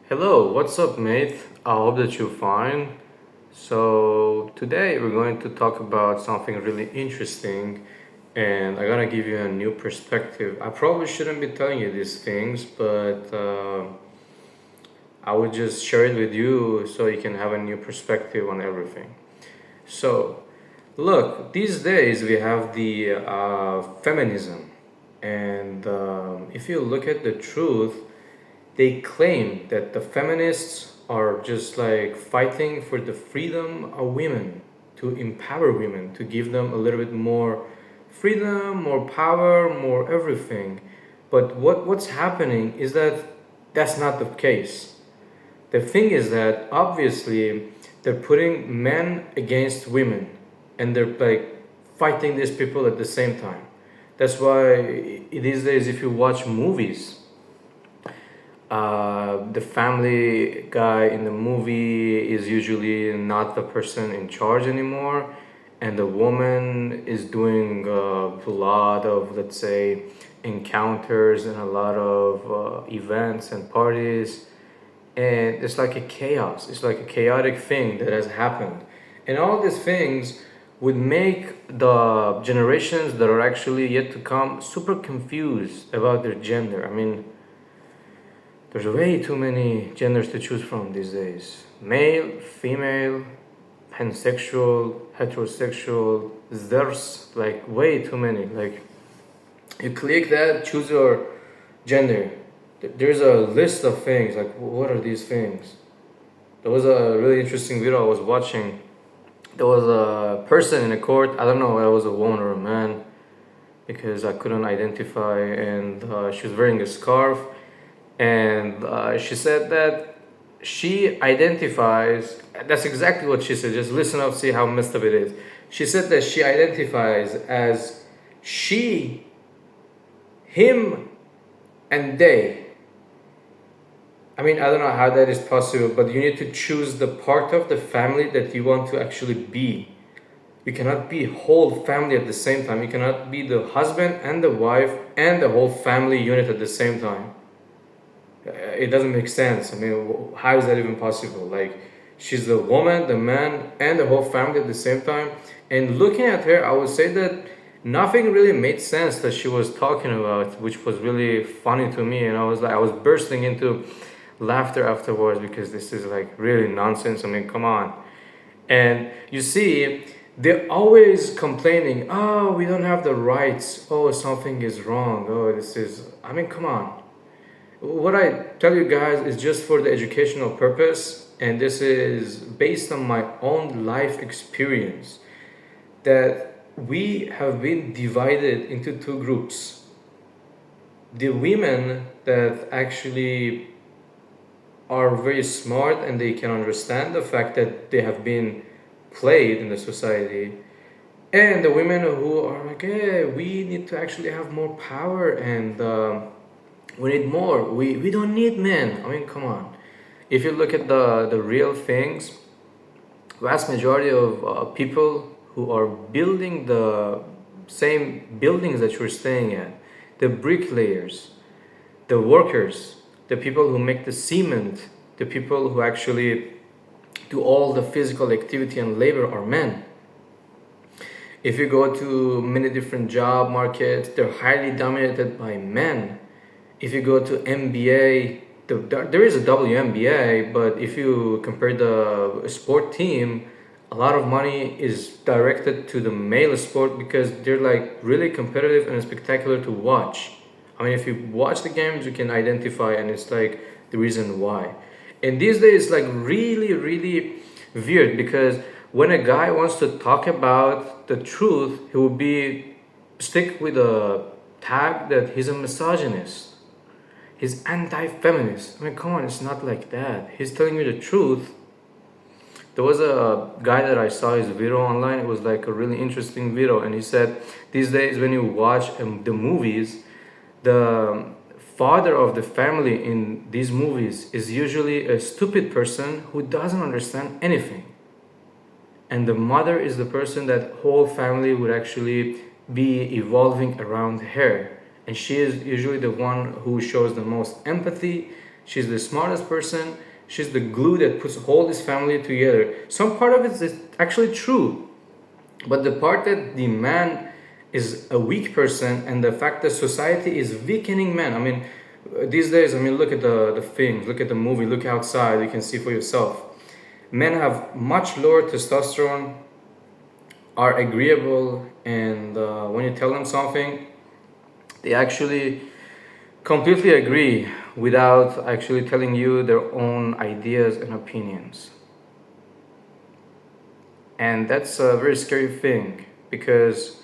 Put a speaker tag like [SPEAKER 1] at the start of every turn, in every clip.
[SPEAKER 1] Hello, what's up, mate? I hope that you're fine. So, today we're going to talk about something really interesting, and I'm gonna give you a new perspective. I probably shouldn't be telling you these things, but I would just share it with you so you can have a new perspective on everything. So, look, these days we have the feminism, and if you look at the truth, they claim that the feminists are just like fighting for the freedom of women, to empower women, to give them a little bit more freedom, more power, more everything. But what's happening is that that's not the case. The thing is that obviously they're putting men against women, and they're like fighting these people at the same time. That's why these days, if you watch movies, the family guy in the movie is usually not the person in charge anymore, and the woman is doing a lot of, let's say, encounters and a lot of events and parties, and it's like a chaos. It's like a chaotic thing that has happened, and all these things would make the generations that are actually yet to come super confused about their gender. I mean, there's way too many genders to choose from these days. Male, female, pansexual, heterosexual. There's like way too many. Like you click that, choose your gender. There's a list of things. Like what are these things? There was a really interesting video I was watching. There was a person in a court. I don't know if it was a woman or a man because I couldn't identify, and she was wearing a scarf, and she said that she identifies, that's exactly what she said, just listen up, see how messed up it is. She said that she identifies as she, him, and they. I mean, I don't know how that is possible, but you need to choose the part of the family that you want to actually be. You cannot be whole family at the same time. You cannot be the husband and the wife and the whole family unit at the same time. It doesn't make sense. I mean, how is that even possible? Like, she's the woman, the man, and the whole family at the same time. And looking at her, I would say that nothing really made sense that she was talking about, which was really funny to me. And I was bursting into laughter afterwards because this is like really nonsense. I mean, come on. And you see, they're always complaining, oh, we don't have the rights. Oh, something is wrong. Oh, this is, I mean, come on. What I tell you guys is just for the educational purpose, and this is based on my own life experience, that we have been divided into two groups. The women that actually are very smart and they can understand the fact that they have been played in the society, and the women who are like, hey, we need to actually have more power, and we need more. We don't need men. I mean, come on. If you look at the real things, vast majority of people who are building the same buildings that you're staying at, the bricklayers, the workers, the people who make the cement, the people who actually do all the physical activity and labor are men. If you go to many different job markets, they're highly dominated by men. If you go to MBA, there is a WNBA, but if you compare the sport team, a lot of money is directed to the male sport because they're like really competitive and spectacular to watch. I mean, if you watch the games, you can identify, and it's like the reason why. And these days, it's like really, really weird because when a guy wants to talk about the truth, he will be stick with a tag that he's a misogynist. He's anti-feminist. I mean, come on, it's not like that. He's telling you the truth. There was a guy that I saw his video online. It was like a really interesting video, and he said these days when you watch the movies, the father of the family in these movies is usually a stupid person who doesn't understand anything, and the mother is the person that whole family would actually be evolving around her, and she is usually the one who shows the most empathy, She's the smartest person. She's the glue that puts all this family together. Some part of it is actually true, but the part that the man is a weak person, and the fact that society is weakening men. I mean, these days, I mean, look at the things, look at the movie, look outside, you can see for yourself. Men have much lower testosterone, are agreeable, and when you tell them something, they actually completely agree without actually telling you their own ideas and opinions. And that's a very scary thing, because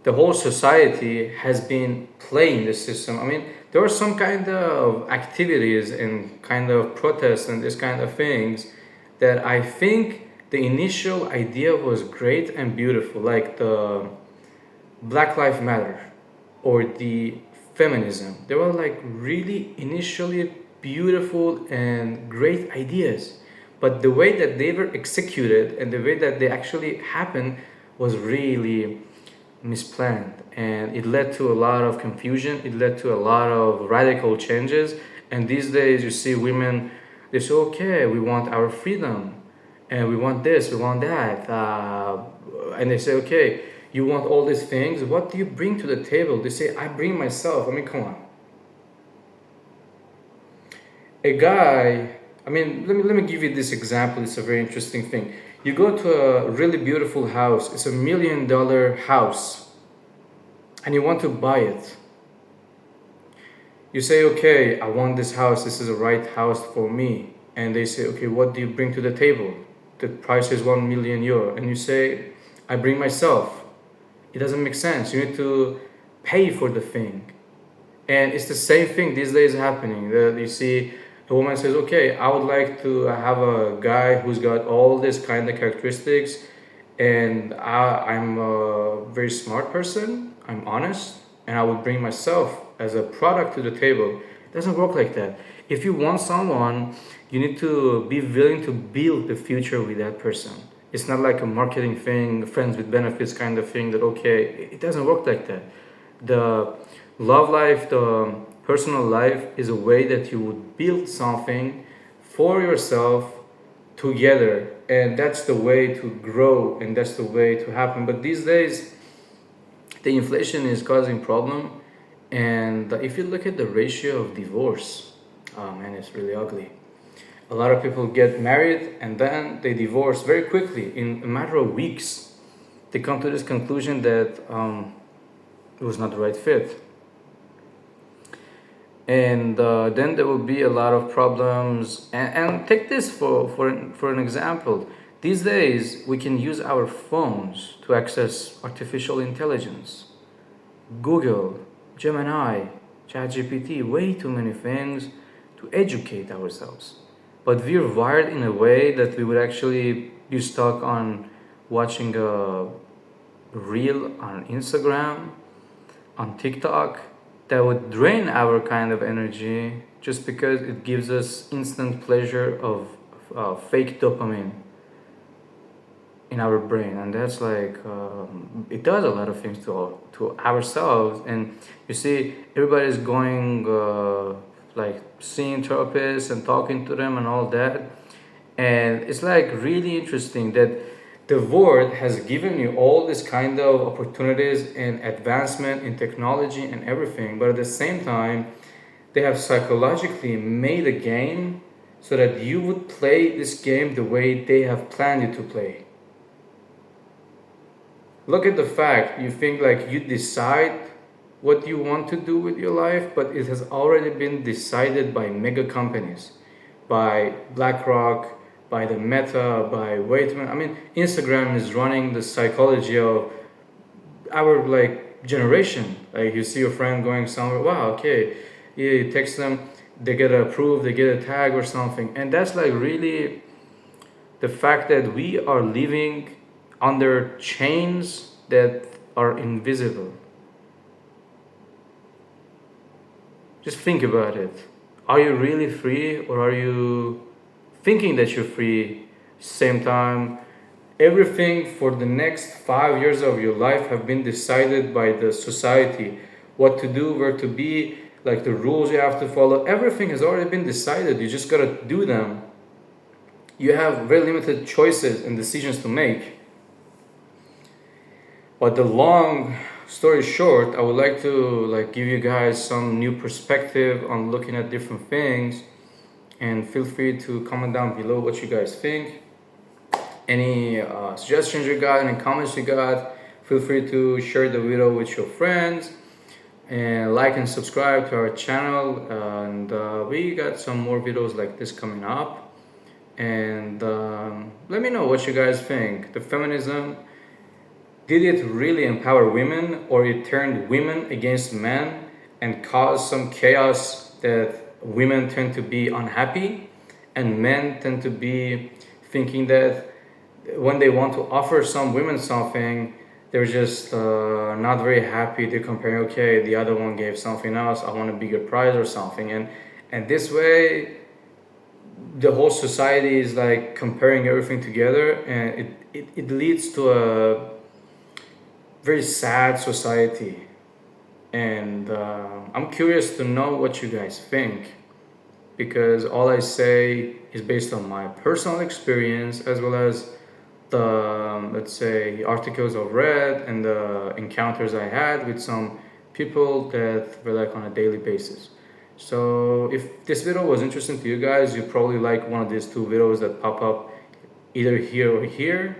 [SPEAKER 1] the whole society has been playing the system. I mean, there are some kind of activities and kind of protests and this kind of things that I think the initial idea was great and beautiful, like the Black Lives Matter or the feminism. They were like really initially beautiful and great ideas, but the way that they were executed and the way that they actually happened was really misplanned, and it led to a lot of confusion. It led to a lot of radical changes. And these days you see women, they say, okay, we want our freedom and we want this, we want that, and they say, okay, you want all these things, what do you bring to the table? They say, I bring myself. I mean, come on. A guy, I mean, let me give you this example. It's a very interesting thing. You go to a really beautiful house, it's $1 million house, and you want to buy it. You say, okay, I want this house, this is the right house for me. And they say, okay, what do you bring to the table? The price is €1 million. And you say, I bring myself. It doesn't make sense. You need to pay for the thing. And it's the same thing these days happening. You see, a woman says, okay, I would like to have a guy who's got all this kind of characteristics, and I'm a very smart person, I'm honest, and I will bring myself as a product to the table. It doesn't work like that. If you want someone, you need to be willing to build the future with that person. It's not like a marketing thing, friends with benefits kind of thing that, okay, it doesn't work like that. The love life, the personal life is a way that you would build something for yourself together, and that's the way to grow, and that's the way to happen. But these days the inflation is causing problem, and if you look at the ratio of divorce, oh man, it's really ugly. A lot of people get married and then they divorce very quickly. In a matter of weeks they come to this conclusion that it was not the right fit. And then there will be a lot of problems. And take this for an example. These days we can use our phones to access artificial intelligence, Google, Gemini, ChatGPT, way too many things to educate ourselves. But we're wired in a way that we would actually be stuck on watching a reel on Instagram, on TikTok, that would drain our kind of energy just because it gives us instant pleasure of fake dopamine in our brain. And that's like, it does a lot of things to ourselves. And you see, everybody's going like seeing therapists and talking to them and all that. And it's like really interesting that the world has given you all this kind of opportunities and advancement in technology and everything, but at the same time they have psychologically made a game so that you would play this game the way they have planned you to play. Look at the fact, you think like you decide what you want to do with your life, but it has already been decided by mega companies, by BlackRock, by the Meta, by Waitman. I mean, Instagram is running the psychology of our like generation. Like you see your friend going somewhere, wow, okay, you text them, they get approved, they get a tag or something. And that's like really the fact that we are living under chains that are invisible. Just think about it. Are you really free, or are you thinking that you're free? Same time, everything for the next 5 years of your life have been decided by the society. What to do, where to be, like the rules you have to follow. Everything has already been decided. You just gotta do them. You have very limited choices and decisions to make. But the long story short, I would like to give you guys some new perspective on looking at different things, and feel free to comment down below what you guys think. Any suggestions you got, any comments you got, feel free to share the video with your friends, and like and subscribe to our channel. And we got some more videos like this coming up. And let me know what you guys think. The feminism, did it really empower women, or it turned women against men and caused some chaos that women tend to be unhappy and men tend to be thinking that when they want to offer some women something, they're just not very happy. They're comparing, okay, the other one gave something else, I want a bigger prize or something. And this way, the whole society is like comparing everything together, and it leads to a very sad society. And I'm curious to know what you guys think, because all I say is based on my personal experience, as well as the, let's say, articles I've read and the encounters I had with some people that were like on a daily basis. So if this video was interesting to you guys, you probably like one of these two videos that pop up either here or here.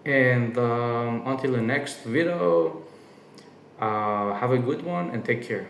[SPEAKER 1] And until the next video, have a good one and take care.